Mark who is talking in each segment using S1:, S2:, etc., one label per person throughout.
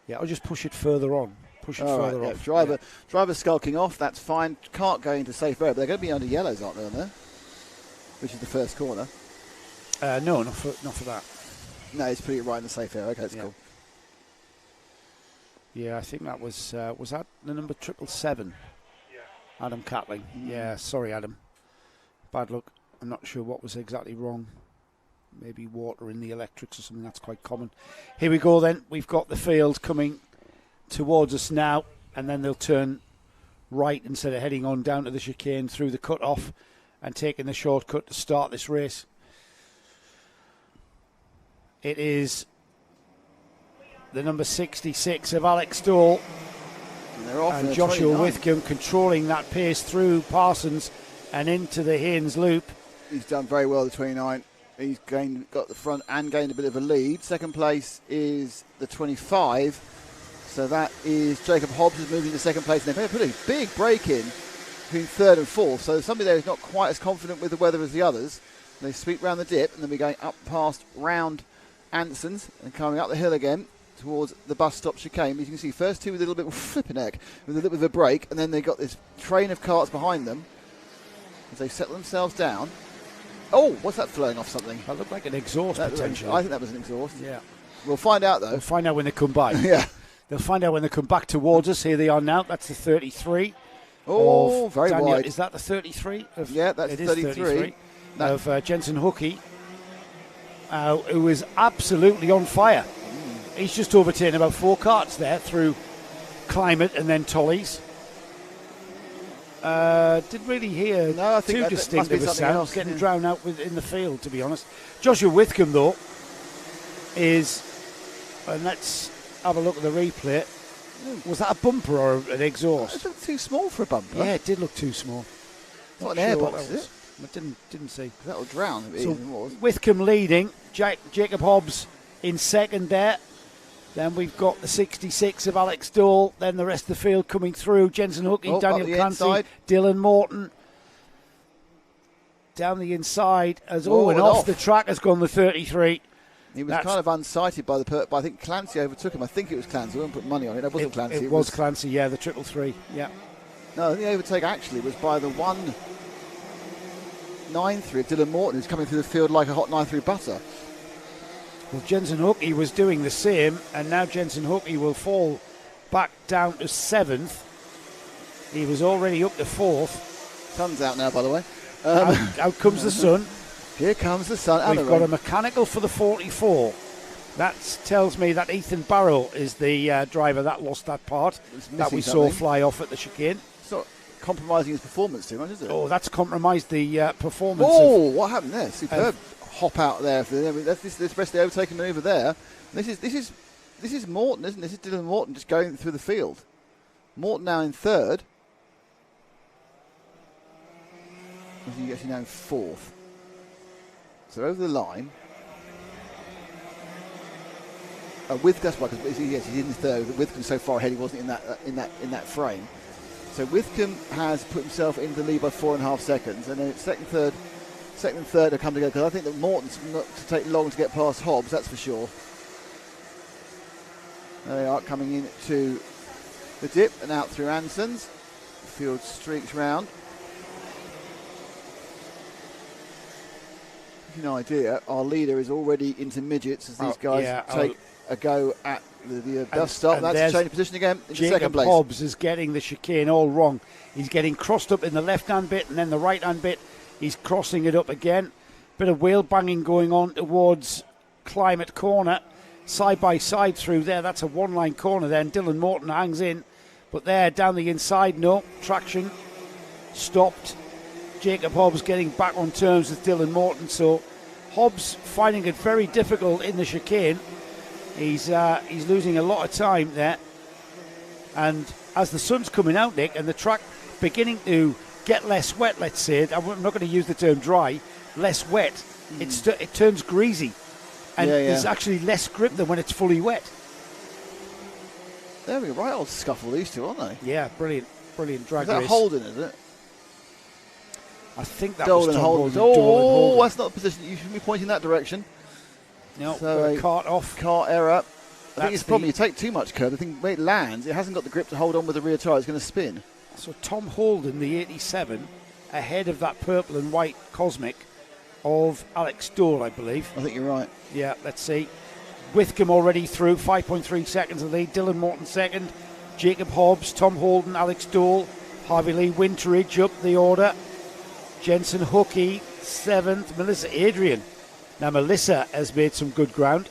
S1: Yeah, I'll just push it further on. Push it further off.
S2: Driver skulking off, that's fine. Can't go into safe area, but they're going to be under yellows, aren't they, on there? Which is the first corner.
S1: No, not for that.
S2: No, he's putting it right in the safe area. Okay, that's cool.
S1: Yeah, I think that was that the number 777? Yeah. Adam Catling. Yeah, sorry, Adam. Bad luck. I'm not sure what was exactly wrong. Maybe water in the electrics or something. That's quite common. Here we go then. We've got the field coming towards us now, and then they'll turn right instead of heading on down to the chicane through the cut-off and taking the shortcut to start this race. It is the number 66 of Alex Dole and Joshua Whitcomb controlling that pace through Parsons and into the Haynes Loop.
S2: He's done very well, the 29. He's got the front and gained a bit of a lead. Second place is the 25. So that is Jacob Hobbs is moving to second place. And they've put a big break in between third and fourth. So somebody there is not quite as confident with the weather as the others. They sweep round the dip and then we're going up past round Anson's and coming up the hill again towards the bus stop chicane. As you can see, first two with a little bit of flipping heck, with a little bit of a break, and then they got this train of carts behind them as they settle themselves down. Oh, what's that flowing off something?
S1: That looked like an exhaust potentially.
S2: I think that was an exhaust.
S1: Yeah.
S2: We'll find out though.
S1: We'll find out when they come by.
S2: Yeah.
S1: They'll find out when they come back towards us. Here they are now. That's the 33.
S2: Oh, very
S1: Daniel.
S2: wide.
S1: Is that the 33?
S2: Yeah, that's 33.
S1: Of Jensen Hookey, who is absolutely on fire. He's just overtaken about 4 carts there through Climate and then Tollies. Didn't really hear too distinctive a sound. Getting drowned out in the field, to be honest. Joshua Whitcomb, though, is, and let's have a look at the replay. Was that a bumper or an exhaust?
S2: It looked too small for a bumper.
S1: Yeah, it did look too small.
S2: Not an airbox, is it?
S1: I didn't see.
S2: That will drown.
S1: So Whitcomb leading, Jacob Hobbs in second there. Then we've got the 66 of Alex Dole. Then the rest of the field coming through. Jensen Hookey, Daniel Clancy, Dylan Morton. Down the inside as and off the track has gone the 33.
S2: He was kind of unsighted by but I think Clancy overtook him. I think it was Clancy. I won't put money on it. That wasn't Clancy.
S1: It was Clancy, yeah, the 333. Yeah.
S2: No, the overtake actually was by the 193 of Dylan Morton, who's coming through the field like a hot 9 through butter.
S1: Well, Jensen Hookey was doing the same, and now Jensen Hookey will fall back down to 7th. He was already up to 4th.
S2: Sun's out now, by the way.
S1: Out comes the sun.
S2: Here comes the sun.
S1: We've got a mechanical for the 44. That tells me that Ethan Barrow is the driver that lost that part that we saw fly off at the chicane.
S2: It's not compromising his performance too much, is it?
S1: Oh, that's compromised the performance.
S2: Oh, what happened there? Superb hop out there. That's this rest of the overtaking manoeuvre there. This is Morton, isn't it? This is Dylan Morton just going through the field. Morton now in third. He's actually now in fourth. So over the line. That's why, because he's in the third. Whitcomb's so far ahead, he wasn't in that frame. So Whitcomb has put himself into the lead by 4.5 seconds, and then second and third have come together. Because I think that Morton's not to take long to get past Hobbs, that's for sure. There they are coming into the dip and out through Anson's. The field streaks round. To give you an idea, our leader is already into midgets as these guys take a go at the bus stop. That's a change of position again into second place.
S1: Hobbs is getting the chicane all wrong. He's getting crossed up in the left-hand bit and then the right-hand bit. He's crossing it up again. Bit of wheel banging going on towards Climate Corner. Side by side through there. That's a one-line corner then. Dylan Morton hangs in. But there, down the inside, no. Traction stopped. Jacob Hobbs getting back on terms with Dylan Morton. So Hobbs finding it very difficult in the chicane. He's losing a lot of time there. And as the sun's coming out, Nick, and the track beginning to get less wet, let's say, I'm not going to use the term dry, less wet, it turns greasy. And there's actually less grip than when it's fully wet.
S2: There we go, right old scuffle, these two, aren't they?
S1: Yeah, brilliant drag race.
S2: Is that Holden, is it?
S1: I think that was Tom Holden.
S2: Oh, that's not the position. You should be pointing that direction.
S1: No, so a cart off.
S2: Cart error. I think it's the problem. You take too much curve. I think when it lands, it hasn't got the grip to hold on with the rear tyre. It's going to spin.
S1: So Tom Holden, the 87, ahead of that purple and white Cosmic of Alex Dole, I believe.
S2: I think you're right.
S1: Yeah, let's see. Whitcomb already through, 5.3 seconds of lead. Dylan Morton second. Jacob Hobbs, Tom Holden, Alex Dole, Harvey Lee Winteridge up the order. Jensen Hookey, 7th. Melissa Adrian. Now, Melissa has made some good ground.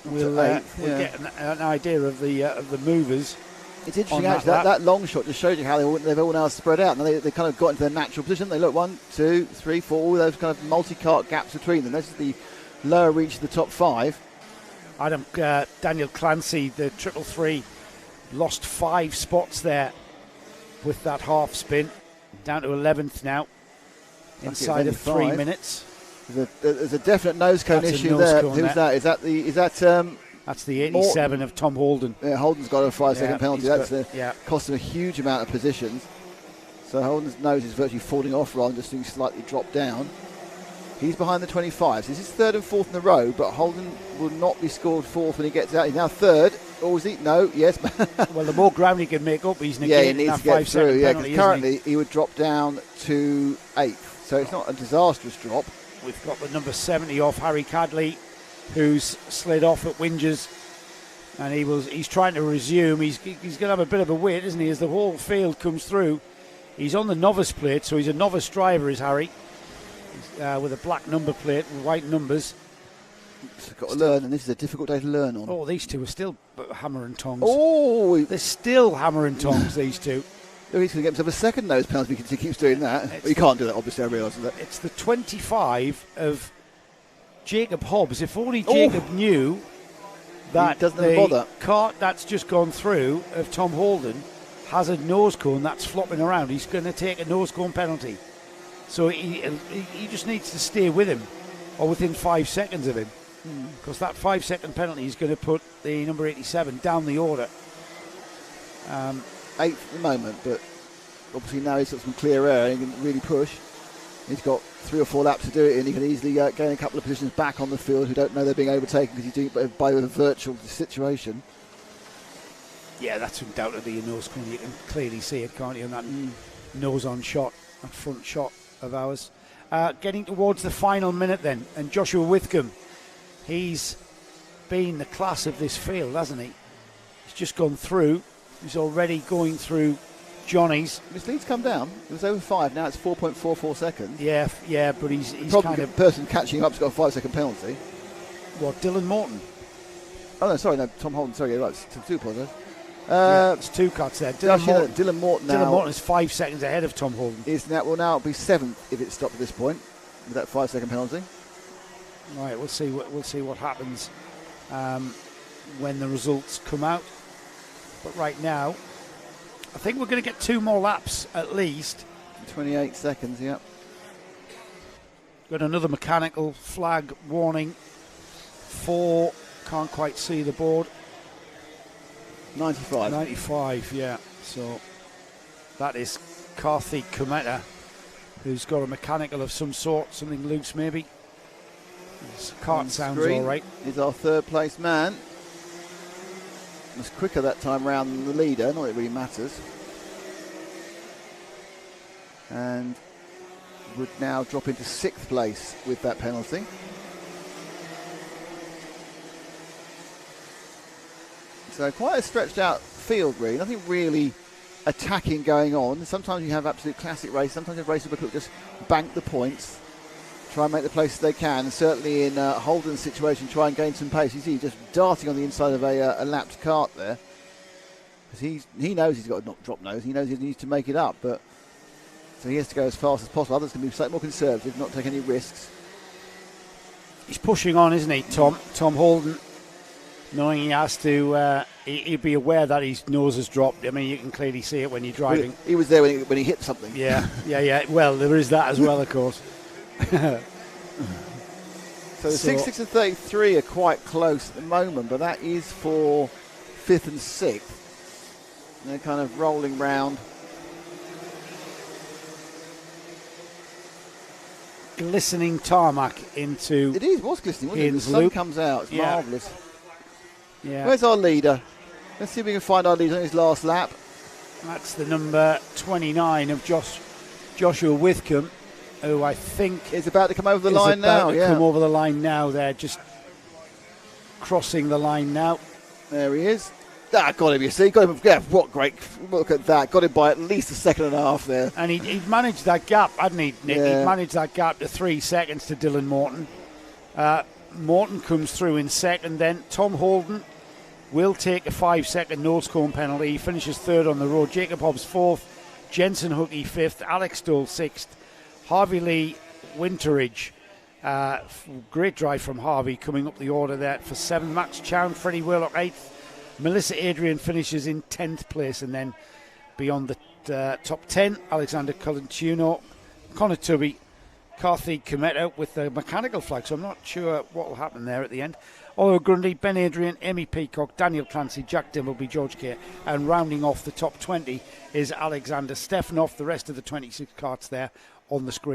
S1: We'll get an idea of the movers.
S2: It's interesting, actually, that long shot just shows you how they've all now spread out. Now they kind of got into their natural position. They look 1, 2, 3, 4, all those kind of multi-cart gaps between them. This is the lower reach of the top 5.
S1: Daniel Clancy, the 333, lost 5 spots there with that half spin. Down to 11th now, inside of 3 minutes.
S2: There's a definite nose cone issue there. Who's that? Is that
S1: that's the 87 Morton. Of Tom Holden.
S2: Yeah, Holden's got a 5-second penalty. That's cost him a huge amount of positions. So Holden's nose is virtually falling off rather than just being slightly dropped down. He's behind the 25. So this is 3rd and 4th in a row, but Holden will not be scored 4th when he gets out. He's now 3rd. Or is he? No, yes.
S1: Well, the more ground he can make up, he's negating
S2: he needs
S1: that
S2: to get
S1: 5-second
S2: through.
S1: penalty,
S2: Because currently he would drop down to 8th. So it's not a disastrous drop.
S1: We've got the number 70 off, Harry Cadley, who's slid off at Whingers. And he's trying to resume. He's going to have a bit of a wait, isn't he, as the whole field comes through. He's on the novice plate, so he's a novice driver, is Harry, with a black number plate with white numbers.
S2: He's got to learn, and this is a difficult day to learn on.
S1: Oh, these two are still hammer and tongs.
S2: Oh!
S1: They're still hammer and tongs, these two.
S2: Oh, he's going to get himself a second nose penalty because he keeps doing that. But he can't do that, obviously, I realise that.
S1: It's the 25 of Jacob Hobbs. If only Jacob knew that the cart that's just gone through of Tom Holden has a nose cone that's flopping around. He's going to take a nose cone penalty. So he just needs to stay with him or within 5 seconds of him, because that 5-second penalty is going to put the number 87 down the order.
S2: 8th at the moment, but obviously now he's got some clear air and he can really push. He's got 3 or 4 laps to do it, and he can easily gain a couple of positions back on the field who don't know they're being overtaken because he's doing it by a virtual situation.
S1: Yeah, that's undoubtedly a nose cone. You can clearly see it, can't you, on that nose-on shot, that front shot of ours. Getting towards the final minute then, and Joshua Whitcomb, he's been the class of this field, hasn't he? He's just gone through. He's already going through Johnny's.
S2: His lead's come down. It was over 5. Now it's 4.44 seconds.
S1: Yeah, but he's
S2: kind of... The person catching him up's got a 5-second penalty.
S1: What, Dylan Morton?
S2: Oh, no, sorry, no, Tom Holden. Sorry, right, it's 2 apologies.
S1: It's 2 cuts there.
S2: Dylan Morton now.
S1: Dylan Morton is 5 seconds ahead of Tom Holden.
S2: Will now be 7th if it's stopped at this point with that 5-second penalty.
S1: Right, we'll see what happens when the results come out. But right now, I think we're going to get 2 more laps at least.
S2: 28 seconds, yeah.
S1: Got another mechanical flag warning for, can't quite see the board. 95, yeah. So that is Karthik Kometa, who's got a mechanical of some sort, something loose maybe. His cart sounds all right.
S2: He's our 3rd place man. Was quicker that time round than the leader, not that it really matters. And would now drop into 6th place with that penalty. So quite a stretched out field really, nothing really attacking going on. Sometimes you have absolute classic races, sometimes you have races where people just bank the points, try and make the places they can. Certainly in Holden's situation, try and gain some pace. You see just darting on the inside of a lapped cart there. Because he knows he's got to not drop nose, he knows he needs to make it up, but so he has to go as fast as possible. Others can be slightly more conservative, not take any risks.
S1: He's pushing on, isn't he, Tom Holden? Knowing he has to, he'd be aware that his nose has dropped. I mean, you can clearly see it when you're driving.
S2: Well, he was there when he hit something.
S1: Yeah. Well, there is that as well, of course.
S2: So the 6, 6 and 33 are quite close at the moment, but that is for 5th and 6th. And they're kind of rolling round.
S1: Glistening tarmac into...
S2: It was glistening, wasn't it? The sun comes out. It's marvellous.
S1: Yeah.
S2: Where's our leader? Let's see if we can find our leader on his last lap.
S1: That's the number 29 of Joshua Withcombe, who I think
S2: Is about to come over the
S1: is
S2: line now.
S1: about to
S2: Yeah,
S1: come over the line now. They're just crossing the line now.
S2: there he is. Got him, you see. Got him. Yeah, what great. Look at that. Got him by at least a second and a half there.
S1: And he'd managed that gap, hadn't he, Nick?
S2: Yeah.
S1: He'd managed that gap to 3 seconds to Dylan Morton. Morton comes through in second then. Tom Holden will take a 5-second nose cone penalty. He finishes third on the road. Jacob Hobbs fourth. Jensen Hookey fifth. Alex Stoll sixth. Harvey Lee Winteridge. Great drive from Harvey coming up the order there for 7th. Max Chown, Freddie Whirlock 8th. Melissa Adrian finishes in 10th place, and then beyond the top 10, Alexander Colantuno, Connor Tubby, Karthik Kometa with the mechanical flag, so I'm not sure what will happen there at the end. Oliver Grundy, Ben Adrian, Amy Peacock, Daniel Clancy, Jack Dimbleby, George Kerr, and rounding off the top 20 is Alexander Stefanoff. The rest of the 26 carts there on the screen.